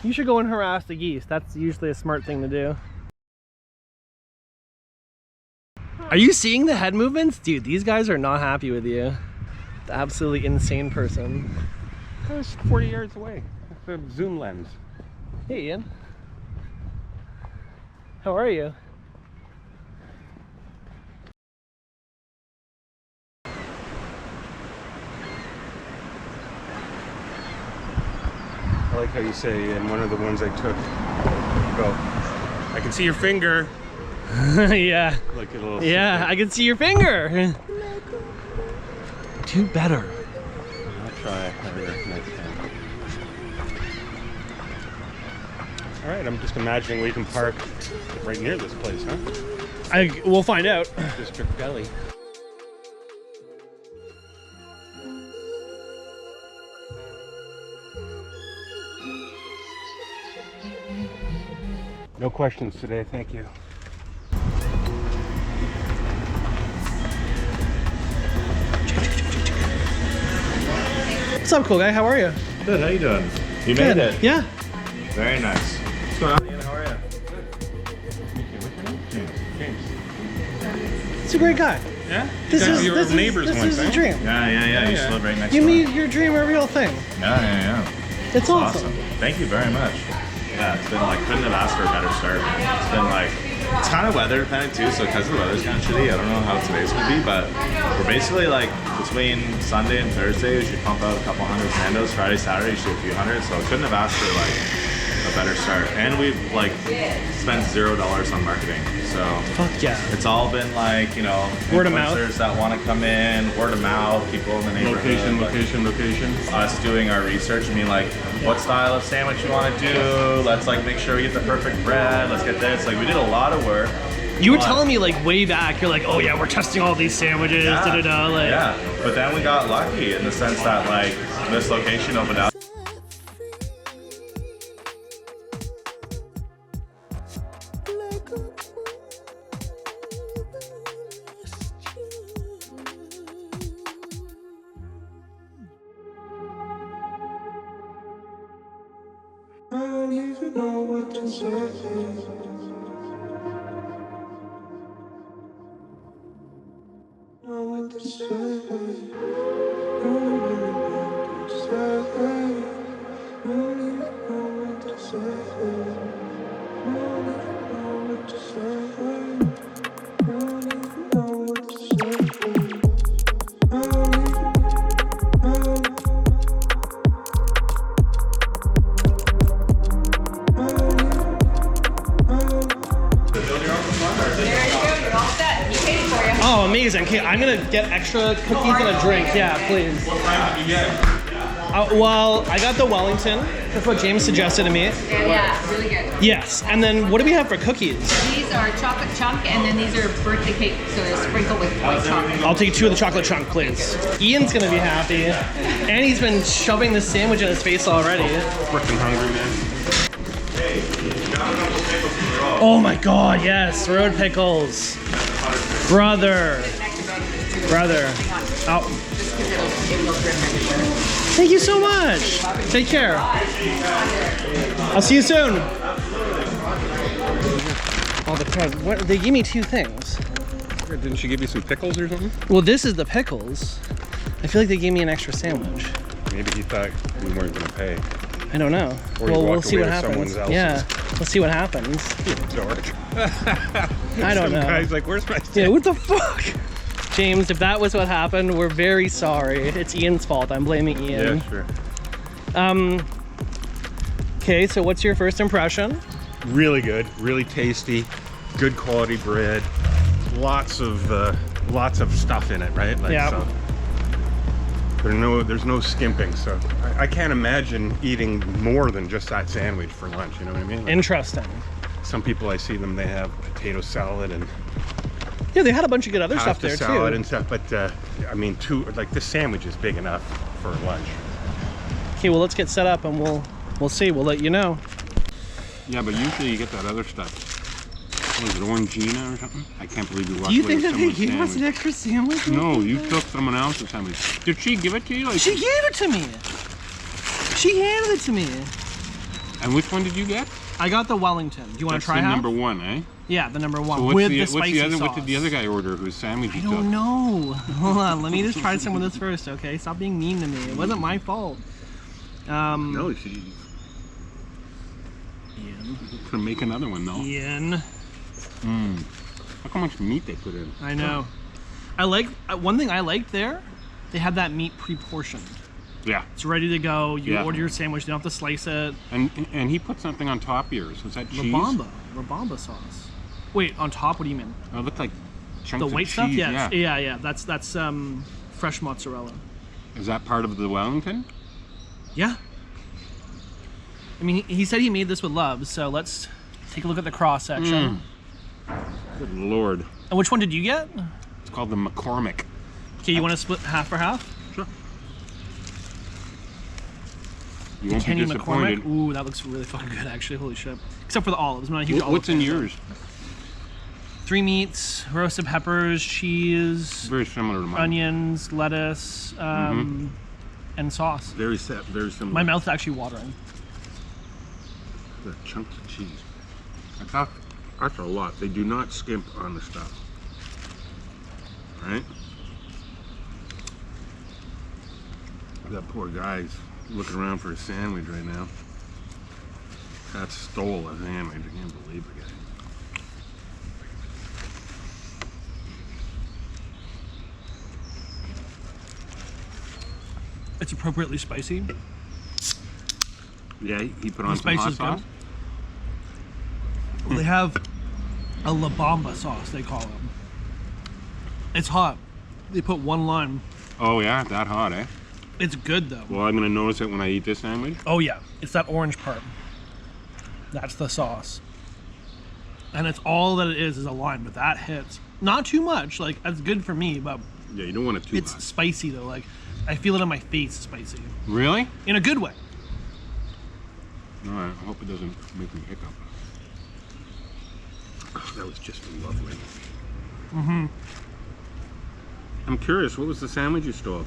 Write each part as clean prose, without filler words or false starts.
You should go and harass the geese. That's usually a smart thing to do. Are you seeing the head movements? Dude, these guys are not happy with you. The absolutely insane person. I was 40 yards away. The zoom lens. Hey, Ian. How are you? I like how you say in one of the ones I took, you go, I can see your finger. Yeah. Like a little. Yeah, I can see your finger. Do better. I'll try next time. All right, I'm just imagining we can park right near this place, huh? We'll find out. District Deli. No questions today, thank you. What's up, cool guy? How are you? Good, how you doing? You Good. made it. Yeah. Very nice. What's going on, Ian? How are you? James. He's a great guy. Yeah? This is your neighbors this once, is a eh? dream. Yeah. You used to live right next You door. made your dream a real thing. Yeah. It's awesome. Thank you very much. Yeah, it's been like, couldn't have asked for a better start. It's been like, it's kind of weather dependent too, so because the weather's kind of shitty, I don't know how today's gonna be, but we're basically like, between Sunday and Thursday, we should pump out a couple hundred randos. Friday, Saturday, we should do a few hundred, so couldn't have asked for like a better start. And we've like spent $0 on marketing, so Fuck yeah. it's all been like, you know, Word of mouth. influencers that want to come in, word of mouth, people in the neighborhood. Location. Us doing our research, I mean, like, what style of sandwich you want to do? Let's like make sure we get the perfect bread. Let's get this. Like, we did a lot of work. You were telling me like way back, you're like, oh yeah, we're testing all these sandwiches, da-da-da, like. Yeah, but then we got lucky in the sense that like this location opened up. I don't even know what to say. Know what to say. Don't really know what to say. Don't even know what to say. Don't even know what to say. Don't even know what to say. Oh, amazing. Okay, I'm gonna get extra cookies and a drink. Yeah, please. What kind did you get? Well, I got the Wellington. That's what James suggested to me. Yeah, really good. Yes, and then what do we have for cookies? These are chocolate chunk, and then these are birthday cake, so they're sprinkled with white chocolate. I'll take 2 of the chocolate chunk, please. Ian's gonna be happy. And he's been shoving this sandwich in his face already. Freaking hungry, man. Oh my god, yes, road pickles. Brother. Oh. Thank you so much. Take care. I'll see you soon. Oh, the crud. What? They gave me 2 things. Didn't she give you some pickles or something? Well, this is the pickles. I feel like they gave me an extra sandwich. Maybe he thought we weren't going to pay. I don't know. Or Well, you we'll walked see away what with happens. someone else's. Yeah, we'll see what happens. George. I don't Some know. guy's like, where's my Yeah, what the fuck? James, if that was what happened, we're very sorry. It's Ian's fault. I'm blaming Ian. Yeah, sure. Okay, so what's your first impression? Really good, really tasty, good quality bread. Lots of stuff in it, right? Like, Yeah. So there's no skimping. So I can't imagine eating more than just that sandwich for lunch. You know what I mean? Like, Interesting. some people I see them, they have potato salad and Yeah, they had a bunch of good other stuff pasta there salad too. and stuff. But I mean, this sandwich is big enough for lunch. Okay, well let's get set up and we'll see. We'll let you know. Yeah, but usually you get that other stuff. What is it, Orangina or something? I can't believe you walked Do you away think with that they someone's gave us an sandwich. extra sandwich? No, you took someone else's sandwich. Did she give it to you? Like, She gave it to me. She handed it to me. And which one did you get? I got the Wellington. Do you want That's to try the half? number one, eh? Yeah, the number one So what's with the, the what's spicy the other? sauce. What did the other guy order? Whose sandwich I he don't took? know. Hold on, let me just try some of this first, okay? Stop being mean to me. It wasn't my fault. No, you should make another one though. Ian. Look how much meat they put in. I know. I like one thing I liked there. They had that meat pre-portioned. Yeah. It's ready to go. You Yeah. order your sandwich. You don't have to slice it. And he put something on top of yours. Was that cheese? Rabamba sauce. Wait, on top? What do you mean? Oh, it looked like chunks The of white cheese. stuff? Yeah. That's fresh mozzarella. Is that part of the Wellington? Yeah. I mean, he said he made this with love, so let's take a look at the cross section. Good Lord. And which one did you get? It's called the McCormick. Okay, you want to split half for half? Sure. You won't be Kenny disappointed. McCormick. Ooh, that looks really fucking good, actually. Holy shit. Except for the olives. I'm not a huge olive What's in fan. yours? 3 meats, roasted peppers, cheese, Very similar to mine. onions, lettuce, and sauce. Very similar. My mouth's actually watering. The chunks of cheese. That's a lot. They do not skimp on the stuff. Right? That poor guy's looking around for a sandwich right now. That stole a sandwich. I can't believe the guy. It's appropriately spicy. Yeah, he put on The some spice hot is sauce. good. They have a La Bamba sauce, they call it. It's hot. They put 1 lime. Oh yeah, that hot, eh? It's good though. Well, I'm gonna notice it when I eat this sandwich. Oh yeah, it's that orange part. That's the sauce. And it's all that it is a lime, but that hits. Not too much, like that's good for me, but Yeah, you don't want it too it's hot. spicy though. Like I feel it on my face, spicy. Really? In a good way. No, I hope it doesn't make me hiccup. Oh, that was just lovely. I'm curious, what was the sandwich you stole?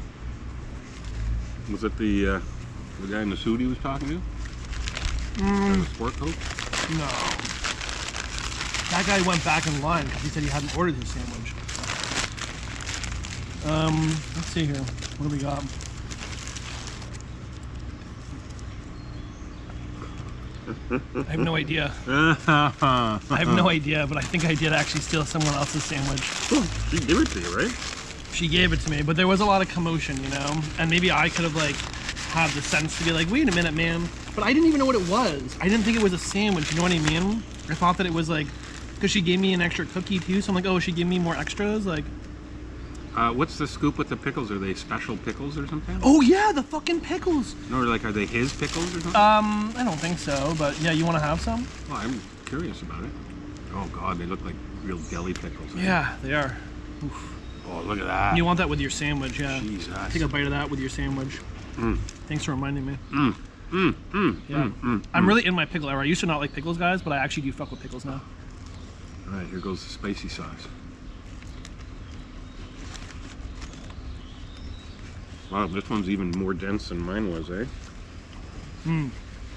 Was it the guy in the suit he was talking to? The sport coat? No. That guy went back in line because he said he hadn't ordered his sandwich. Let's see here. What do we got? I have no idea. I have no idea, but I think I did actually steal someone else's sandwich. She gave it to you, right? She gave it to me, but there was a lot of commotion, you know? And maybe I could have, like, had the sense to be like, wait a minute, man. But I didn't even know what it was. I didn't think it was a sandwich, you know what I mean? I thought that it was, like, because she gave me an extra cookie, too, so I'm like, oh, she gave me more extras? Like, What's the scoop with the pickles? Are they special pickles or something? oh, yeah, the fucking pickles. No, like, are they his pickles or something? I don't think so, but yeah, you want to have some? Well, I'm curious about it. Oh, God, they look like real deli pickles. Yeah, they are. Oof. Oh, look at that. You want that with your sandwich, yeah. Jesus. Take a bite of that with your sandwich. Thanks for reminding me. Yeah. I'm really in my pickle era. I used to not like pickles, guys, but I actually do fuck with pickles now. All right, here goes the spicy sauce. Wow, this one's even more dense than mine was, eh?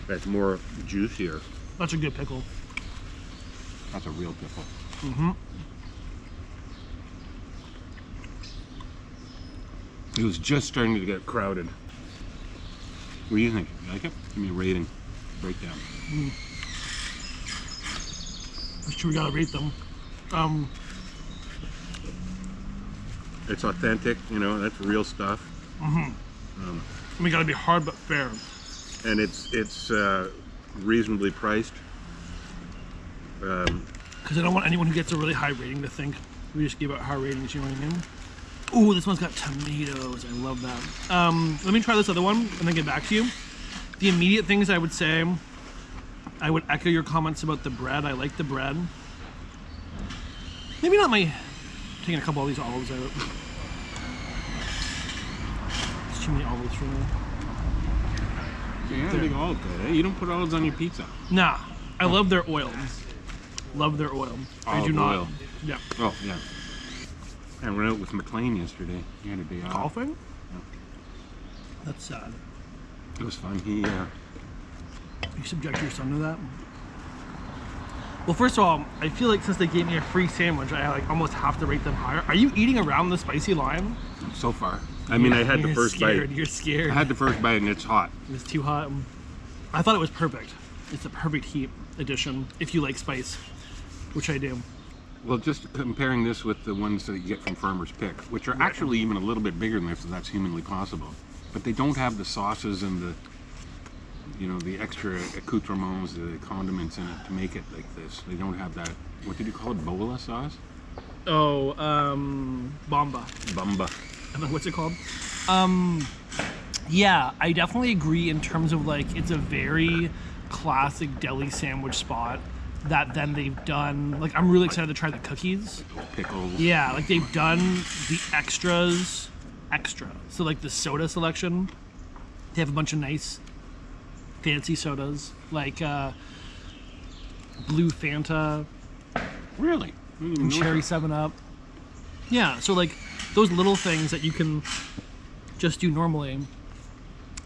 That's more juicier. That's a good pickle. That's a real pickle. It was just starting to get crowded. What do you think? You like it? Give me a rating. Breakdown. That's true, we gotta rate them. It's authentic, you know, that's real stuff. We gotta be hard but fair. And it's reasonably priced. Because I don't want anyone who gets a really high rating to think we just give out high ratings, you know what I mean? Ooh, this one's got tomatoes. I love that. Let me try this other one and then get back to you. The immediate things I would say, I would echo your comments about the bread. I like the bread. Maybe not my... Taking a couple of these olives out. It's too many olives for me. Yeah, big olive good, eh? You don't put olives on your pizza. Nah, I love their oil. Love their oil. I do Olive not. oil. Yeah. Oh, yeah. I went out with McLean yesterday. He had a day off. Golfing? That's sad. It was fun. You subject your son to that? Well, first of all, I feel like since they gave me a free sandwich, I like almost have to rate them higher. Are you eating around the spicy line? So far. I mean, I had the You're first scared. bite. You're scared. I had the first bite and it's hot. It's too hot. I thought it was perfect. It's the perfect heat addition if you like spice, which I do. Well, just comparing this with the ones that you get from Farmer's Pick, which are actually even a little bit bigger than this, if that's humanly possible. But they don't have the sauces and the, you know, the extra accoutrements, the condiments in it to make it like this. They don't have that, what did you call it, bola sauce? Oh, bomba. Bumba. I don't know what's it called. Yeah, I definitely agree in terms of like it's a very classic deli sandwich spot that then they've done. Like I'm really excited to try the cookies. Pickles. Yeah, like they've done the extras extra. So like the soda selection, they have a bunch of nice fancy sodas like blue Fanta Really? and cherry 7-Up. Yeah, so like those little things that you can just do normally,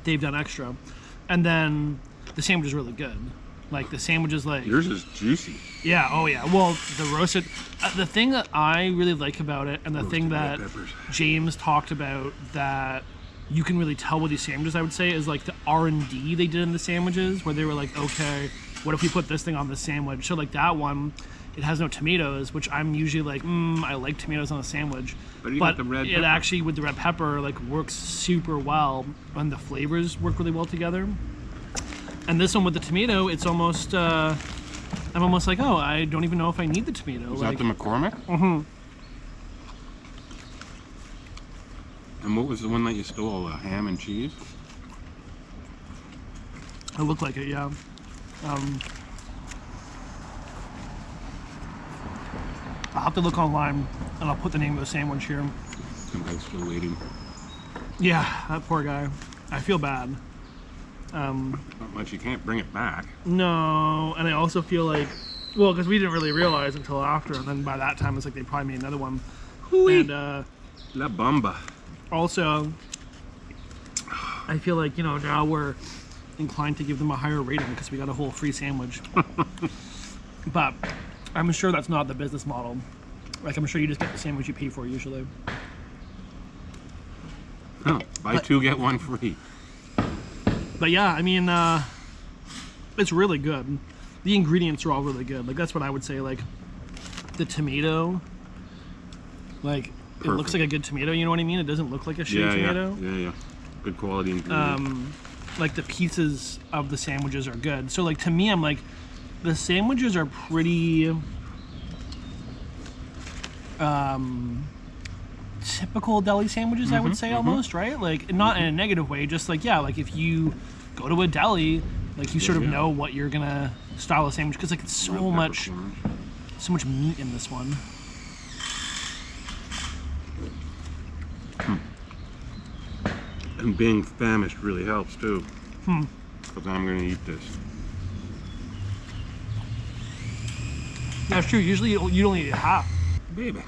they've done extra. And then the sandwich is really good. Like the sandwich is like... Yours is juicy. Yeah, oh yeah. Well, the roasted... the thing that I really like about it, and the thing that red peppers. James talked about that you can really tell with these sandwiches, I would say, is like the R&D they did in the sandwiches, where they were like, okay, what if we put this thing on the sandwich? So like that one, it has no tomatoes, which I'm usually like, I like tomatoes on a sandwich. But you got the red it pepper. actually, with the red pepper, like works super well, and the flavors work really well together. And this one with the tomato, it's almost, I'm almost like, oh, I don't even know if I need the tomato. Is like, that the McCormick? Mm-hmm. And what was the one that you stole? Ham and cheese? It looked like it, yeah. I'll have to look online, and I'll put the name of the sandwich here. Some guy's still waiting. Yeah, that poor guy. I feel bad. Not much. You can't bring it back. No, and I also feel like, well, because we didn't really realize until after, and then by that time it's like they probably made another one. Hooey. And La Bamba. also, I feel like, you know, now we're inclined to give them a higher rating because we got a whole free sandwich. But I'm sure that's not the business model. Like, I'm sure you just get the sandwich you pay for usually. Huh. Buy two, get one free. But yeah, I mean, it's really good. The ingredients are all really good. Like, that's what I would say. Like, the tomato, like, it looks like a good tomato, you know what I mean? It doesn't look like a shitty tomato. Yeah. Good quality ingredients. Like, the pieces of the sandwiches are good. So, like, to me, I'm like, the sandwiches are pretty typical deli sandwiches, I would say, almost, right? Like, not in a negative way, just like, yeah, like if you go to a deli, like you sort of know what you're gonna style a sandwich, because like it's so much meat in this one. And being famished really helps too. Because I'm gonna eat this. That's true. Usually you only eat half. Baby.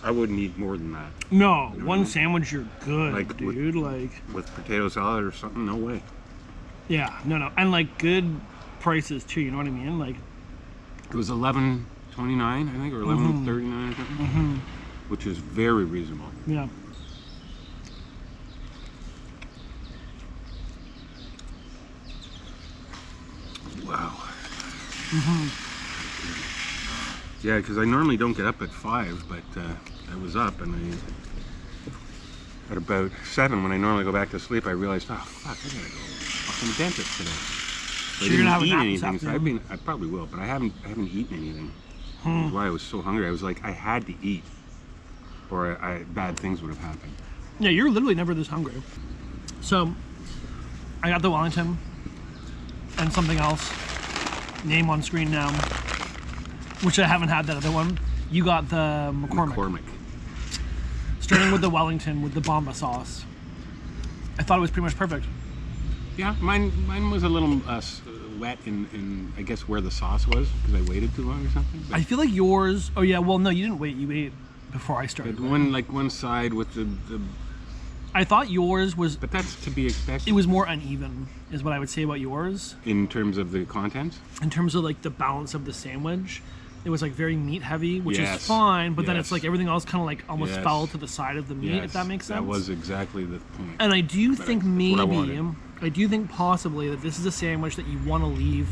I wouldn't eat more than that. No, one sandwich you're good, Like, dude. Like, With potato salad or something, no way. yeah, no, and like good prices too. You know what I mean? Like, It was $11.29, I think, or $11.39 or something, which is very reasonable. yeah. Wow. Yeah, because I normally don't get up at 5, but I was up, and at about 7, when I normally go back to sleep, I realized, oh fuck, I gotta go fucking dentist today. So you're gonna have a I nap didn't this eat anything. So afternoon? I probably will, but I haven't eaten anything. That's why I was so hungry. I was like, I had to eat, or bad things would have happened. Yeah, you're literally never this hungry. So, I got the Wellington and something else. Name on screen now, which I haven't had that other one. You got the McCormick. Starting with the Wellington with the Bomba sauce. I thought it was pretty much perfect. Yeah, mine was a little wet in I guess where the sauce was because I waited too long or something. But I feel like yours. Oh yeah, well no, you didn't wait. You ate before I started. one side with the I thought yours was. But that's to be expected. It was more uneven, is what I would say about yours. In terms of the contents? In terms of like the balance of the sandwich, it was like very meat heavy, which Yes. is fine. But then Yes. it's like everything else kind of like almost Yes. fell to the side of the meat, if that makes sense. That was exactly the point. And I do But think that's what I maybe, wanted. I do think possibly that this is a sandwich that you want to leave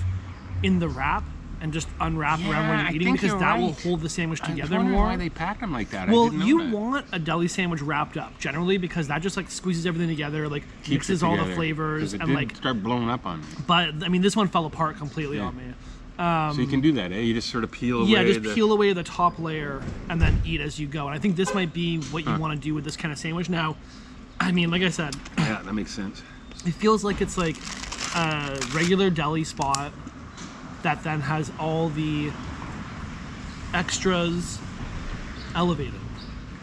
in the wrap and just unwrap around when I you're eating, think because you're that will right. hold the sandwich I was together wondering more. why they pack them like that. I Well, didn't know you that. want a deli sandwich wrapped up generally because that just like squeezes everything together, like Keeps mixes it all the together, flavors 'cause it and did like. start blowing up on me. But I mean, this one fell apart completely Yeah. on me. So you can do that, eh? You just sort of peel away. Yeah, just the, peel away the top layer and then eat as you go. And I think this might be what you want to do with this kind of sandwich. Now, I mean, like I said, Yeah, that makes sense. it feels like it's like a regular deli spot that then has all the extras elevated.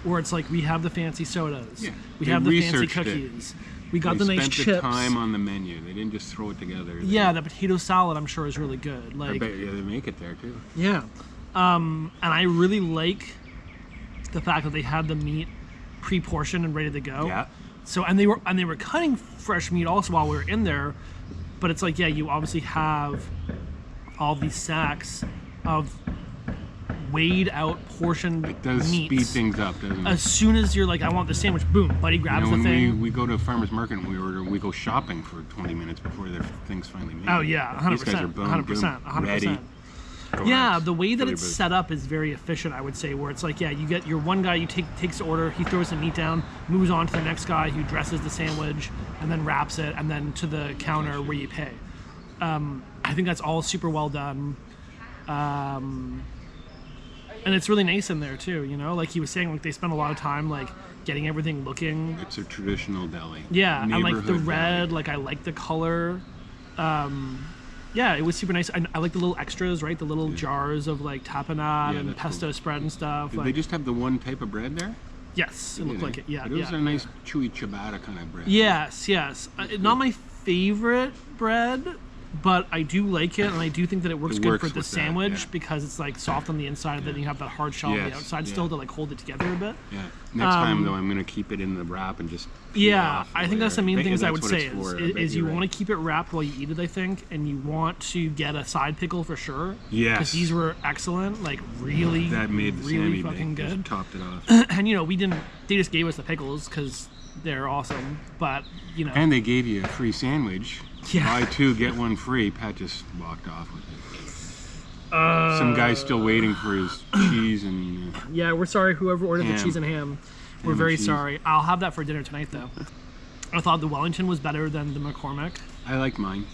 Where it's like we have the fancy sodas, Yeah, we they have the fancy researched it. cookies, we got They the nice spent chips. the time on the menu. They didn't just throw it together. Yeah, the potato salad I'm sure is really good. I Like, bet you they make it there too. yeah, and I really like the fact that they had the meat pre-portioned and ready to go. Yeah. So and they were cutting fresh meat also while we were in there, but it's like, yeah, you obviously have all these sacks of weighed out portioned It does meats. speed things up, doesn't it? As soon as you're like, I want the sandwich, boom, buddy grabs You know, the when thing. we go to a farmer's market and we order, we go shopping for 20 minutes before their thing's finally made. Oh yeah, 100%, These guys are boom, 100%, boom, ready. 100%. Yeah, Correct. the way that Really it's big. set up is very efficient, I would say, where it's like, yeah, you get your one guy, you takes the order, he throws the meat down, moves on to the next guy who dresses the sandwich and then wraps it, and then to the counter where you pay. I think that's all super well done. And it's really nice in there too, you know? Like he was saying, like they spend a lot of time like getting everything looking. It's a traditional deli. Yeah, and like the Neighborhood red, deli. like I like the color. Yeah, it was super nice. I like the little extras, right? The little jars of like tapenade Yeah, and that's pesto cool. spread and stuff. Did Like, they just have the one type of bread there? yes, it looked like it. Yeah, But it was yeah. a nice chewy ciabatta kind of bread. Yes, yes. Not my favorite bread, but I do like it, and I do think that it works It good works for the with that, sandwich yeah. because it's like soft on the inside, and then you have that hard shell on the Yes, outside yeah. still to like hold it together a bit. Yeah. Next time though, I'm gonna keep it in the wrap and just. peel Yeah, off I think that's the main layer. things I That's would what say it's for. I is, bet is you you're want right. to keep it wrapped while you eat it, I think, and you want to get a side pickle for sure. Yes. Because these were excellent, like really, That made the really Sammy fucking big. good. Just topped it off. And you know, they just gave us the pickles because they're awesome. But you know, And they gave you a free sandwich. Yeah. Buy two, get one free. Pat just walked off with it. Some guy's still waiting for his cheese and. yeah, we're sorry whoever ordered the Ham. cheese and ham. We're and very cheese. sorry. I'll have that for dinner tonight though. I thought the Wellington was better than the McCormick. I like mine,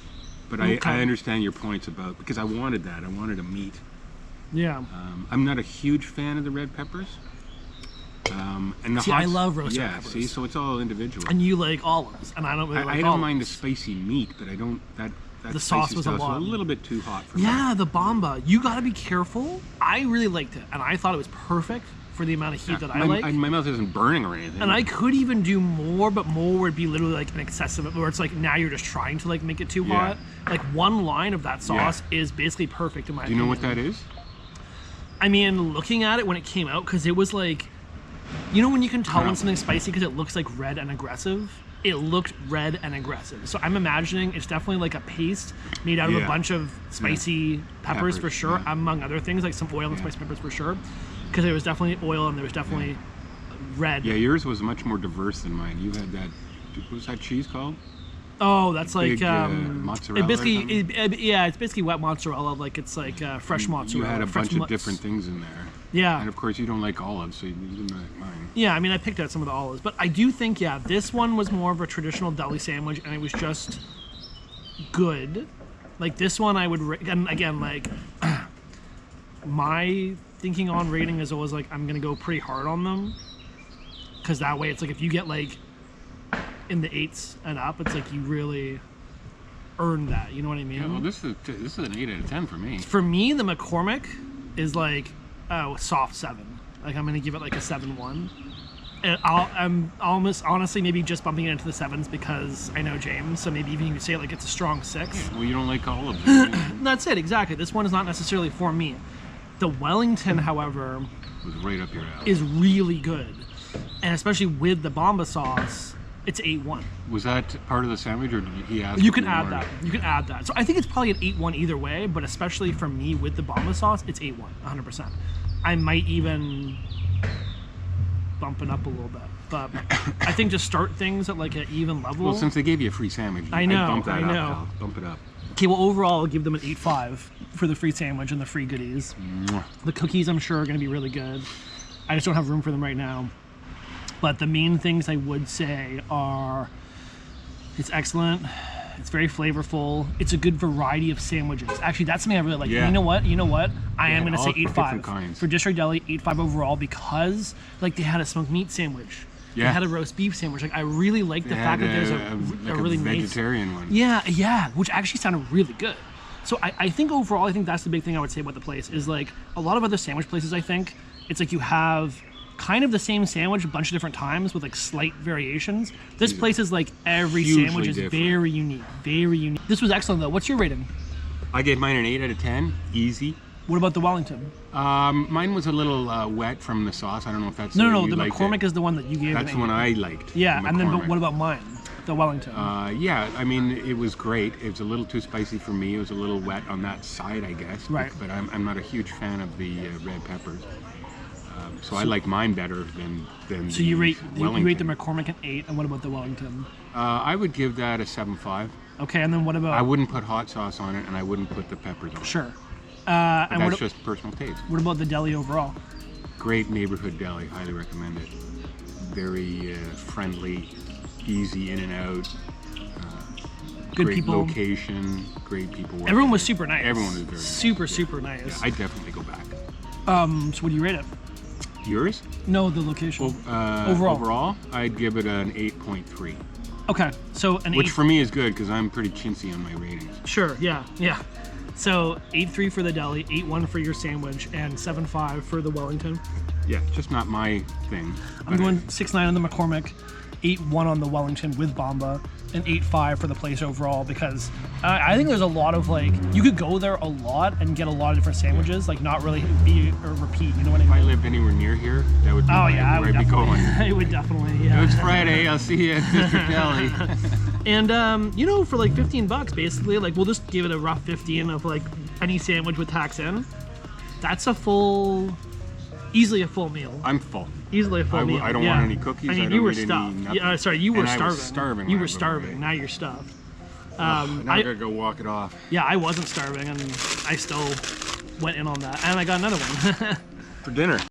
but Okay. I understand your points about because I wanted that. I wanted a meat. Yeah. I'm not a huge fan of the red peppers. And the See, hot, I love roasted yeah, peppers. see, so it's all individual. And you like olives, and I don't really like I don't olives. mind the spicy meat, but I don't that The sauce spicy was a stuff's lot. a little bit too hot for me. Yeah, the Bomba. You gotta be careful. I really liked it, and I thought it was perfect for the amount of heat that I like. My mouth isn't burning or anything. And I could even do more, but more would be literally like an excessive, where it's like now you're just trying to like make it too Yeah. hot. Like one line of that sauce is basically perfect in my Do you know opinion. what that is? I mean, looking at it when it came out, because it was like, you know when you can tell Yeah. when something's spicy because it looks like red and aggressive? It looked red and aggressive. So I'm imagining it's definitely like a paste made out of a Yeah. bunch of spicy peppers for Peppers, sure, yeah. among other things, like some oil and spicy peppers for sure. Because there was definitely oil and there was definitely red. Yeah, yours was much more diverse than mine. You had that. What was that cheese called? Oh, that's like Big, mozzarella It or basically, something? yeah, it's basically wet mozzarella. Like it's like fresh mozzarella. You had a fresh bunch of mozz. different things in there. Yeah, And of course, you don't like olives, so you didn't like mine. yeah. I mean, I picked out some of the olives, but I do think, yeah, this one was more of a traditional deli sandwich, and it was just good. Like this one, I would, and again, like my thinking on rating is always like I'm gonna go pretty hard on them, because that way it's like if you get like in the 8s and up, it's like you really earned that. You know what I mean? Yeah, well, this is an 8 out of 10 for me. For me, the McCormick is like, oh, soft 7. Like I'm gonna give it like a 7-1. And I'm almost honestly maybe just bumping it into the 7s because I know James. So maybe even you say like it's a strong 6. Well, you don't like olives. That's it, exactly. This one is not necessarily for me. The Wellington, however, It was right up your alley. is really good, and especially with the Bomba sauce, It's 8-1. Was that part of the sandwich, or did he ask? You if can we add wanted that. You can add that. So I think it's probably an 8-1 either way, but especially for me with the Bomba sauce, it's 8-1, 100%. I might even bump it up a little bit, but I think to start things at like an even level. Well, since they gave you a free sandwich, I know, I'd bump that I know. up. Pal. Bump it up. Okay, well overall I'll give them an 8.5 for the free sandwich and the free goodies. Mwah. The cookies I'm sure are going to be really good. I just don't have room for them right now. But the main things I would say are, it's excellent. It's very flavorful. It's a good variety of sandwiches. Actually, that's something I really like. Yeah. You know what? I am Yeah, going to say all different 8.5 kinds. for District Deli. 8.5 overall because like they had a smoked meat sandwich. Yeah. They had a roast beef sandwich. Like I really like the They fact had that there's like a really nice vegetarian one. yeah, which actually sounded really good. So I think overall, I think that's the big thing I would say about the place is like a lot of other sandwich places, I think, it's like you have kind of the same sandwich a bunch of different times with like slight variations. This place is like every Hugely sandwich is different. very unique, very unique. This was excellent though. What's your rating? I gave mine an 8 out of 10. Easy. What about the Wellington? Mine was a little wet from the sauce. I don't know if that's No, you the liked McCormick it. is the one that you gave. That's an the one 8. I liked. Yeah, the and then but McCormick. what about mine? The Wellington. Yeah, I mean, it was great. It was a little too spicy for me. It was a little wet on that side, I guess. Right. But I'm not a huge fan of the red peppers. So I like mine better than So the you rate Wellington. the McCormick an 8, and what about the Wellington? I would give that a 7.5. Okay, and then what about? I wouldn't put hot sauce on it, and I wouldn't put the peppers on it. Sure. But And that's just personal taste. what about the deli overall? Great neighborhood deli. Highly recommend it. Very friendly, easy in and out. Good Great people. location. Great people. working Everyone was there. super nice. Everyone was very nice. super nice. I definitely go back. So what do you rate it? Yours? No, the location. Overall? Overall. I'd give it an 8.3, Okay, so an which 8. for me is good because I'm pretty chintzy on my ratings. Sure, yeah. So 8.3 for the deli, 8.1 for your sandwich, and 7.5 for the Wellington. Yeah, just not my thing. I'm going 6.9 on the McCormick, 8.1 on the Wellington with Bomba, and 8.5 for the place overall because I think there's a lot of like you could go there a lot and get a lot of different sandwiches, like not really be a repeat. You know what I If I mean? lived anywhere near here, that would be Oh yeah, I where would I'd be definitely. going. I would definitely. Yeah. It's Friday. I'll see you at District Deli. And for like $15 basically, like we'll just give it a rough 15 of like any sandwich with tax in. That's easily a full meal. I'm full. Easily a full meal. I don't yeah. want any cookies. I mean, I you don't were need any stuffed. nothing. Yeah, sorry, you were And I starving. was starving You when were I was starving. away. Now you're stuffed. Now I gotta go walk it off. Yeah, I wasn't starving, and I still went in on that, and I got another one. For dinner.